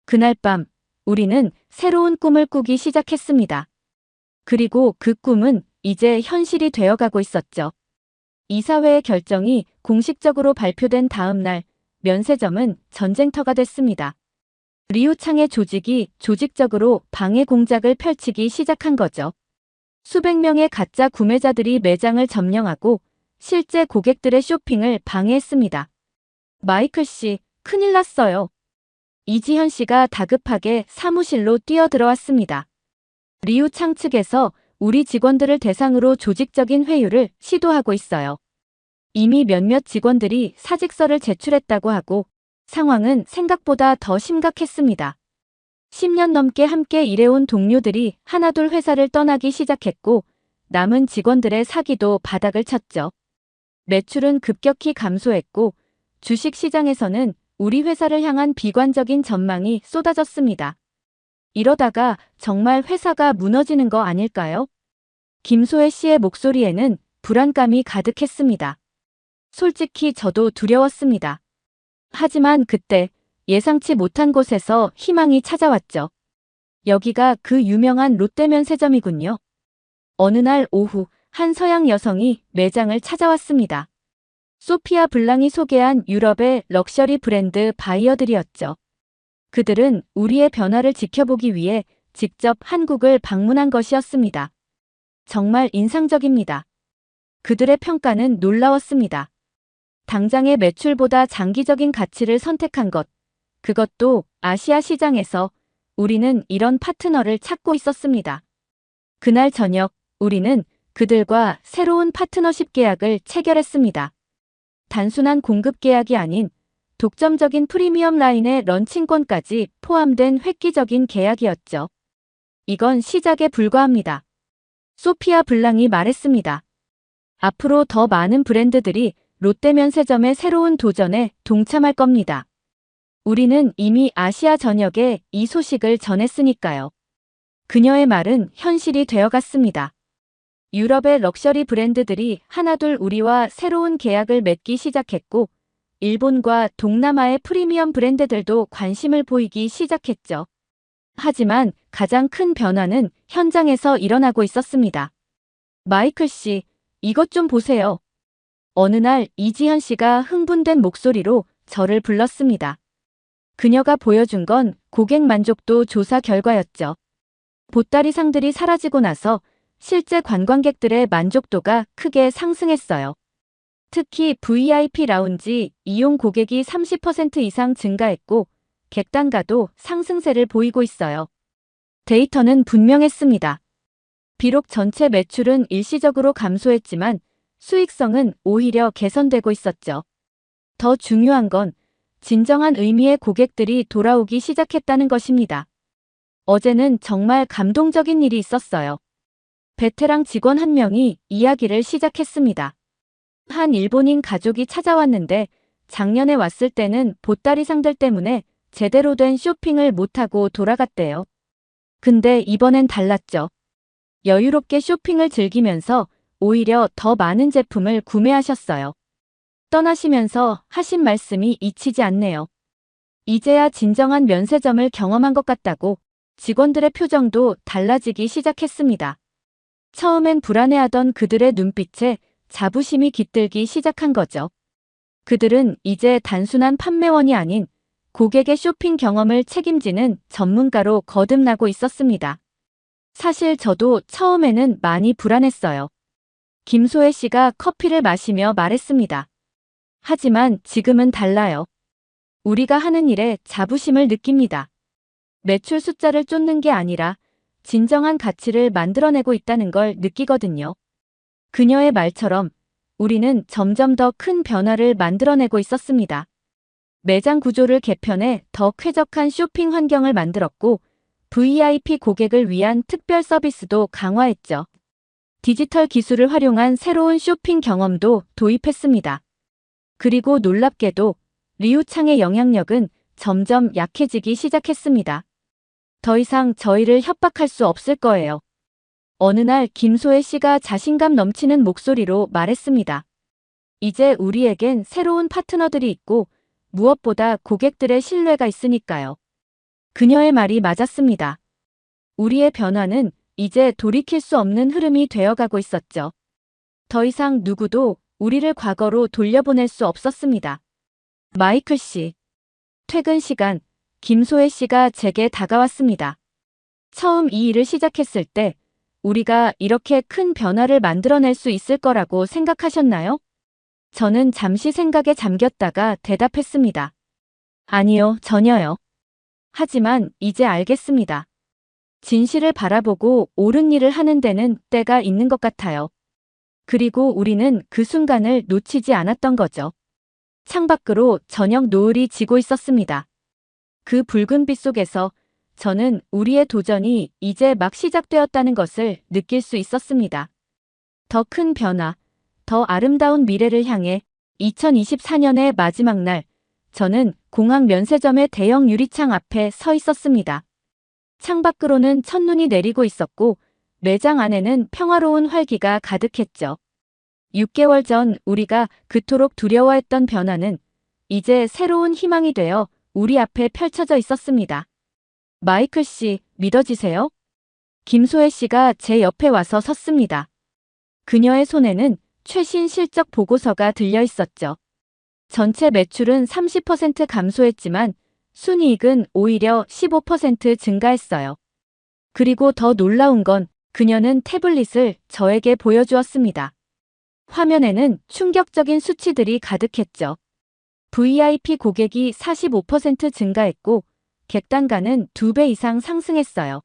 그날 밤, 우리는 새로운 꿈을 꾸기 시작했습니다. 그리고 그 꿈은 이제 현실이 되어가고 있었죠. 이사회의 결정이 공식적으로 발표된 다음 날, 면세점은 전쟁터가 됐습니다. 리우창의 조직이 조직적으로 방해 공작을 펼치기 시작한 거죠. 수백 명의 가짜 구매자들이 매장을 점령하고 실제 고객들의 쇼핑을 방해했습니다. 마이클 씨, 큰일 났어요. 이지현 씨가 다급하게 사무실로 뛰어들어왔습니다. 리우창 측에서 우리 직원들을 대상으로 조직적인 회유를 시도하고 있어요. 이미 몇몇 직원들이 사직서를 제출했다고 하고 상황은 생각보다 더 심각했습니다. 10년 넘게 함께 일해온 동료들이 하나둘 회사를 떠나기 시작했고 남은 직원들의 사기도 바닥을 쳤죠. 매출은 급격히 감소했고 주식 시장에서는 우리 회사를 향한 비관적인 전망이 쏟아졌습니다. 이러다가 정말 회사가 무너지는 거 아닐까요? 김소혜 씨의 목소리에는 불안감이 가득했습니다. 솔직히 저도 두려웠습니다. 하지만 그때 예상치 못한 곳에서 희망이 찾아왔죠. 여기가 그 유명한 롯데면세점이군요. 어느 날 오후 한 서양 여성이 매장을 찾아왔습니다. 소피아 블랑이 소개한 유럽의 럭셔리 브랜드 바이어들이었죠. 그들은 우리의 변화를 지켜보기 위해 직접 한국을 방문한 것이었습니다. 정말 인상적입니다. 그들의 평가는 놀라웠습니다. 당장의 매출보다 장기적인 가치를 선택한 것, 그것도 아시아 시장에서 우리는 이런 파트너를 찾고 있었습니다. 그날 저녁, 우리는 그들과 새로운 파트너십 계약을 체결했습니다. 단순한 공급 계약이 아닌 독점적인 프리미엄 라인의 런칭권까지 포함된 획기적인 계약이었죠. 이건 시작에 불과합니다. 소피아 블랑이 말했습니다. 앞으로 더 많은 브랜드들이 롯데면세점의 새로운 도전에 동참할 겁니다. 우리는 이미 아시아 전역에 이 소식을 전했으니까요. 그녀의 말은 현실이 되어갔습니다. 유럽의 럭셔리 브랜드들이 하나둘 우리와 새로운 계약을 맺기 시작했고 일본과 동남아의 프리미엄 브랜드들도 관심을 보이기 시작했죠. 하지만 가장 큰 변화는 현장에서 일어나고 있었습니다. 마이클 씨, 이것 좀 보세요. 어느 날 이지현 씨가 흥분된 목소리로 저를 불렀습니다. 그녀가 보여준 건 고객 만족도 조사 결과였죠. 보따리 상들이 사라지고 나서 실제 관광객들의 만족도가 크게 상승했어요. 특히 VIP 라운지 이용 고객이 30% 이상 증가했고 객단가도 상승세를 보이고 있어요. 데이터는 분명했습니다. 비록 전체 매출은 일시적으로 감소했지만 수익성은 오히려 개선되고 있었죠. 더 중요한 건 진정한 의미의 고객들이 돌아오기 시작했다는 것입니다. 어제는 정말 감동적인 일이 있었어요. 베테랑 직원 한 명이 이야기를 시작했습니다. 한 일본인 가족이 찾아왔는데 작년에 왔을 때는 보따리 상들 때문에 제대로 된 쇼핑을 못하고 돌아갔대요. 근데 이번엔 달랐죠. 여유롭게 쇼핑을 즐기면서 오히려 더 많은 제품을 구매하셨어요. 떠나시면서 하신 말씀이 잊히지 않네요. 이제야 진정한 면세점을 경험한 것 같다고 직원들의 표정도 달라지기 시작했습니다. 처음엔 불안해하던 그들의 눈빛에 자부심이 깃들기 시작한 거죠. 그들은 이제 단순한 판매원이 아닌 고객의 쇼핑 경험을 책임지는 전문가로 거듭나고 있었습니다. 사실 저도 처음에는 많이 불안했어요. 김소혜 씨가 커피를 마시며 말했습니다. 하지만 지금은 달라요. 우리가 하는 일에 자부심을 느낍니다. 매출 숫자를 쫓는 게 아니라 진정한 가치를 만들어내고 있다는 걸 느끼거든요. 그녀의 말처럼 우리는 점점 더 큰 변화를 만들어내고 있었습니다. 매장 구조를 개편해 더 쾌적한 쇼핑 환경을 만들었고 VIP 고객을 위한 특별 서비스도 강화했죠. 디지털 기술을 활용한 새로운 쇼핑 경험도 도입했습니다. 그리고 놀랍게도 리우창의 영향력은 점점 약해지기 시작했습니다. 더 이상 저희를 협박할 수 없을 거예요. 어느 날 김소혜 씨가 자신감 넘치는 목소리로 말했습니다. 이제 우리에겐 새로운 파트너들이 있고 무엇보다 고객들의 신뢰가 있으니까요. 그녀의 말이 맞았습니다. 우리의 변화는 이제 돌이킬 수 없는 흐름이 되어가고 있었죠. 더 이상 누구도 우리를 과거로 돌려보낼 수 없었습니다. 마이클 씨. 퇴근 시간, 김소혜 씨가 제게 다가왔습니다. 처음 이 일을 시작했을 때 우리가 이렇게 큰 변화를 만들어낼 수 있을 거라고 생각하셨나요? 저는 잠시 생각에 잠겼다가 대답했습니다. 아니요, 전혀요. 하지만 이제 알겠습니다. 진실을 바라보고 옳은 일을 하는 데는 때가 있는 것 같아요. 그리고 우리는 그 순간을 놓치지 않았던 거죠. 창밖으로 저녁 노을이 지고 있었습니다. 그 붉은 빛 속에서 저는 우리의 도전이 이제 막 시작되었다는 것을 느낄 수 있었습니다. 더 큰 변화, 더 아름다운 미래를 향해 2024년의 마지막 날, 저는 공항 면세점의 대형 유리창 앞에 서 있었습니다. 창밖으로는 첫눈이 내리고 있었고 매장 안에는 평화로운 활기가 가득했죠. 6개월 전 우리가 그토록 두려워했던 변화는 이제 새로운 희망이 되어 우리 앞에 펼쳐져 있었습니다. 마이클 씨, 믿어지세요? 김소혜 씨가 제 옆에 와서 섰습니다. 그녀의 손에는 최신 실적 보고서가 들려 있었죠. 전체 매출은 30% 감소했지만 순이익은 오히려 15% 증가했어요. 그리고 더 놀라운 건 그녀는 태블릿을 저에게 보여주었습니다. 화면에는 충격적인 수치들이 가득했죠. VIP 고객이 45% 증가했고 객단가는 2배 이상 상승했어요.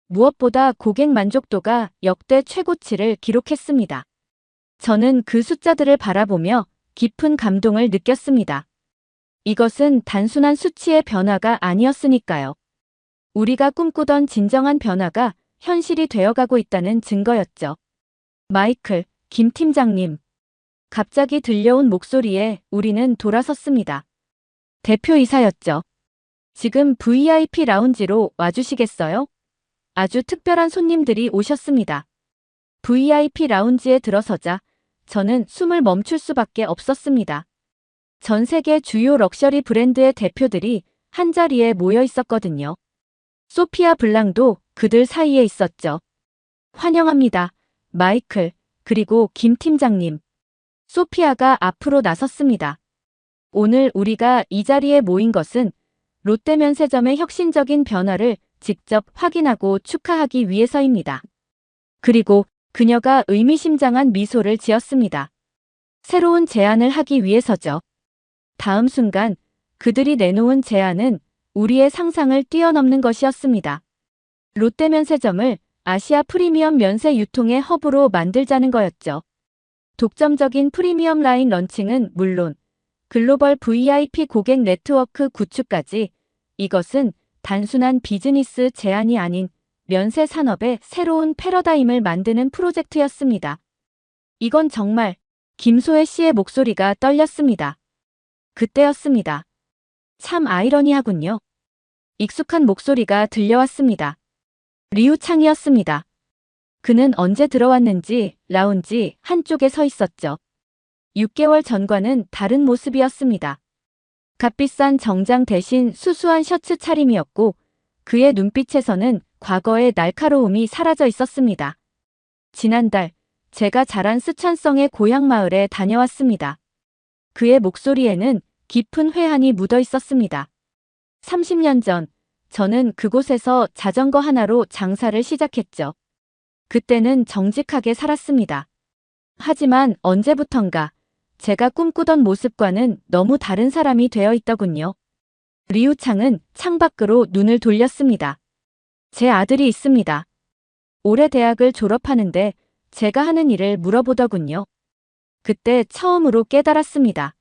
무엇보다 고객 만족도가 역대 최고치를 기록했습니다. 저는 그 숫자들을 바라보며 깊은 감동을 느꼈습니다. 이것은 단순한 수치의 변화가 아니었으니까요. 우리가 꿈꾸던 진정한 변화가 현실이 되어가고 있다는 증거였죠. 마이클, 김 팀장님. 갑자기 들려온 목소리에 우리는 돌아섰습니다. 대표이사였죠. 지금 VIP 라운지로 와주시겠어요? 아주 특별한 손님들이 오셨습니다. VIP 라운지에 들어서자 저는 숨을 멈출 수밖에 없었습니다. 전 세계 주요 럭셔리 브랜드의 대표들이 한자리에 모여 있었거든요. 소피아 블랑도 그들 사이에 있었죠. 환영합니다. 마이클, 그리고 김 팀장님. 소피아가 앞으로 나섰습니다. 오늘 우리가 이 자리에 모인 것은 롯데면세점의 혁신적인 변화를 직접 확인하고 축하하기 위해서입니다. 그리고 그녀가 의미심장한 미소를 지었습니다. 새로운 제안을 하기 위해서죠. 다음 순간 그들이 내놓은 제안은 우리의 상상을 뛰어넘는 것이었습니다. 롯데면세점을 아시아 프리미엄 면세 유통의 허브로 만들자는 거였죠. 독점적인 프리미엄 라인 런칭은 물론 글로벌 VIP 고객 네트워크 구축까지, 이것은 단순한 비즈니스 제안이 아닌 면세 산업의 새로운 패러다임을 만드는 프로젝트였습니다. 이건 정말 김소혜 씨의 목소리가 떨렸습니다. 그때였습니다. 참 아이러니하군요. 익숙한 목소리가 들려왔습니다. 리우창이었습니다. 그는 언제 들어왔는지 라운지 한쪽에 서 있었죠. 6개월 전과는 다른 모습이었습니다. 값비싼 정장 대신 수수한 셔츠 차림이었고 그의 눈빛에서는 과거의 날카로움이 사라져 있었습니다. 지난달 제가 자란 쓰촨성의 고향 마을에 다녀왔습니다. 그의 목소리에는 깊은 회한이 묻어 있었습니다. 30년 전 저는 그곳에서 자전거 하나로 장사를 시작했죠. 그때는 정직하게 살았습니다. 하지만 언제부턴가 제가 꿈꾸던 모습과는 너무 다른 사람이 되어 있더군요. 리우창은 창밖으로 눈을 돌렸습니다. 제 아들이 있습니다. 올해 대학을 졸업하는데 제가 하는 일을 물어보더군요. 그때 처음으로 깨달았습니다.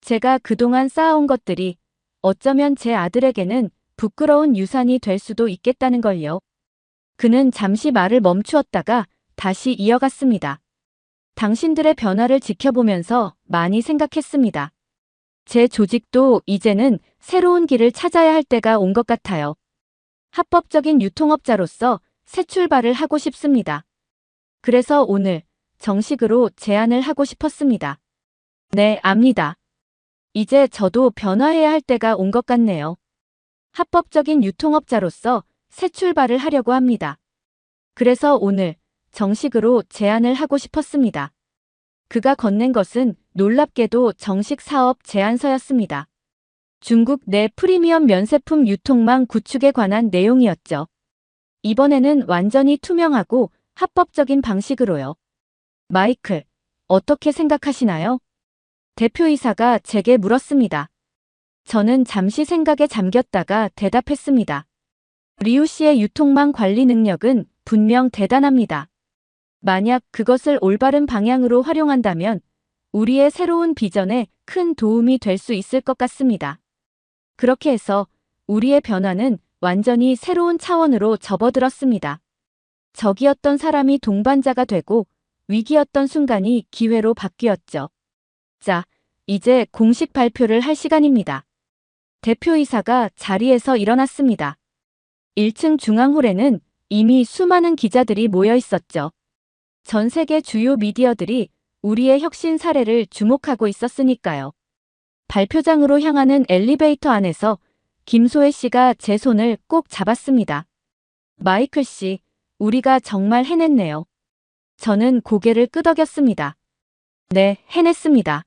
제가 그동안 쌓아온 것들이 어쩌면 제 아들에게는 부끄러운 유산이 될 수도 있겠다는 걸요. 그는 잠시 말을 멈추었다가 다시 이어갔습니다. 당신들의 변화를 지켜보면서 많이 생각했습니다. 제 조직도 이제는 새로운 길을 찾아야 할 때가 온 것 같아요. 합법적인 유통업자로서 새 출발을 하고 싶습니다. 그래서 오늘 정식으로 제안을 하고 싶었습니다. 네, 압니다. 이제 저도 변화해야 할 때가 온 것 같네요. 합법적인 유통업자로서 새 출발을 하려고 합니다. 그래서 오늘 정식으로 제안을 하고 싶었습니다. 그가 건넨 것은 놀랍게도 정식 사업 제안서였습니다. 중국 내 프리미엄 면세품 유통망 구축에 관한 내용이었죠. 이번에는 완전히 투명하고 합법적인 방식으로요. 마이클, 어떻게 생각하시나요? 대표이사가 제게 물었습니다. 저는 잠시 생각에 잠겼다가 대답했습니다. 리우 씨의 유통망 관리 능력은 분명 대단합니다. 만약 그것을 올바른 방향으로 활용한다면 우리의 새로운 비전에 큰 도움이 될 수 있을 것 같습니다. 그렇게 해서 우리의 변화는 완전히 새로운 차원으로 접어들었습니다. 적이었던 사람이 동반자가 되고 위기였던 순간이 기회로 바뀌었죠. 자, 이제 공식 발표를 할 시간입니다. 대표이사가 자리에서 일어났습니다. 1층 중앙홀에는 이미 수많은 기자들이 모여 있었죠. 전 세계 주요 미디어들이 우리의 혁신 사례를 주목하고 있었으니까요. 발표장으로 향하는 엘리베이터 안에서 김소혜 씨가 제 손을 꼭 잡았습니다. 마이클 씨, 우리가 정말 해냈네요. 저는 고개를 끄덕였습니다. 네, 해냈습니다.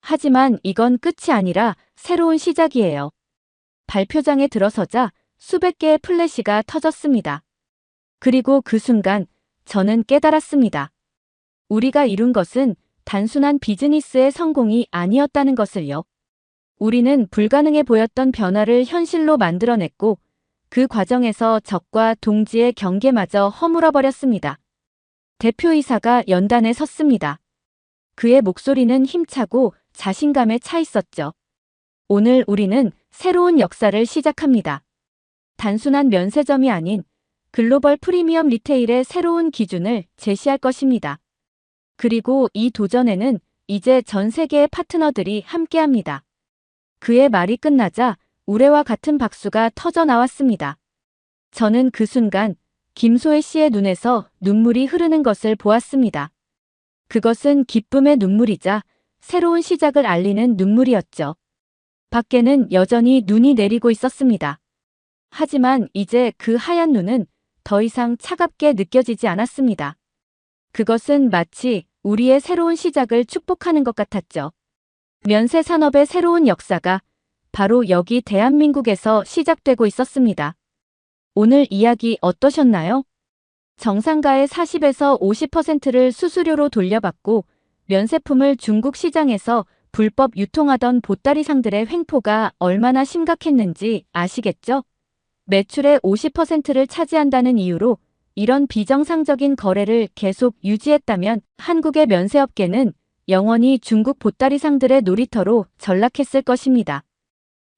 하지만 이건 끝이 아니라 새로운 시작이에요. 발표장에 들어서자 수백 개의 플래시가 터졌습니다. 그리고 그 순간 저는 깨달았습니다. 우리가 이룬 것은 단순한 비즈니스의 성공이 아니었다는 것을요. 우리는 불가능해 보였던 변화를 현실로 만들어냈고 그 과정에서 적과 동지의 경계마저 허물어버렸습니다. 대표이사가 연단에 섰습니다. 그의 목소리는 힘차고 자신감에 차 있었죠. 오늘 우리는 새로운 역사를 시작합니다. 단순한 면세점이 아닌 글로벌 프리미엄 리테일의 새로운 기준을 제시할 것입니다. 그리고 이 도전에는 이제 전 세계의 파트너들이 함께합니다. 그의 말이 끝나자 우레와 같은 박수가 터져 나왔습니다. 저는 그 순간 김소혜 씨의 눈에서 눈물이 흐르는 것을 보았습니다. 그것은 기쁨의 눈물이자 새로운 시작을 알리는 눈물이었죠. 밖에는 여전히 눈이 내리고 있었습니다. 하지만 이제 그 하얀 눈은 더 이상 차갑게 느껴지지 않았습니다. 그것은 마치 우리의 새로운 시작을 축복하는 것 같았죠. 면세 산업의 새로운 역사가 바로 여기 대한민국에서 시작되고 있었습니다. 오늘 이야기 어떠셨나요? 정상가의 40에서 50%를 수수료로 돌려받고 면세품을 중국 시장에서 불법 유통하던 보따리상들의 횡포가 얼마나 심각했는지 아시겠죠? 매출의 50%를 차지한다는 이유로 이런 비정상적인 거래를 계속 유지했다면 한국의 면세업계는 영원히 중국 보따리상들의 놀이터로 전락했을 것입니다.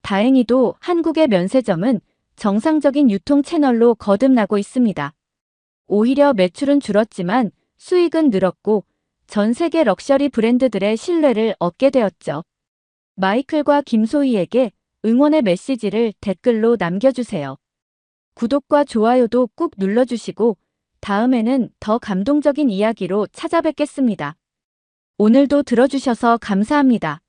다행히도 한국의 면세점은 정상적인 유통 채널로 거듭나고 있습니다. 오히려 매출은 줄었지만 수익은 늘었고 전 세계 럭셔리 브랜드들의 신뢰를 얻게 되었죠. 마이클과 김소희에게 응원의 메시지를 댓글로 남겨주세요. 구독과 좋아요도 꾹 눌러주시고 다음에는 더 감동적인 이야기로 찾아뵙겠습니다. 오늘도 들어주셔서 감사합니다.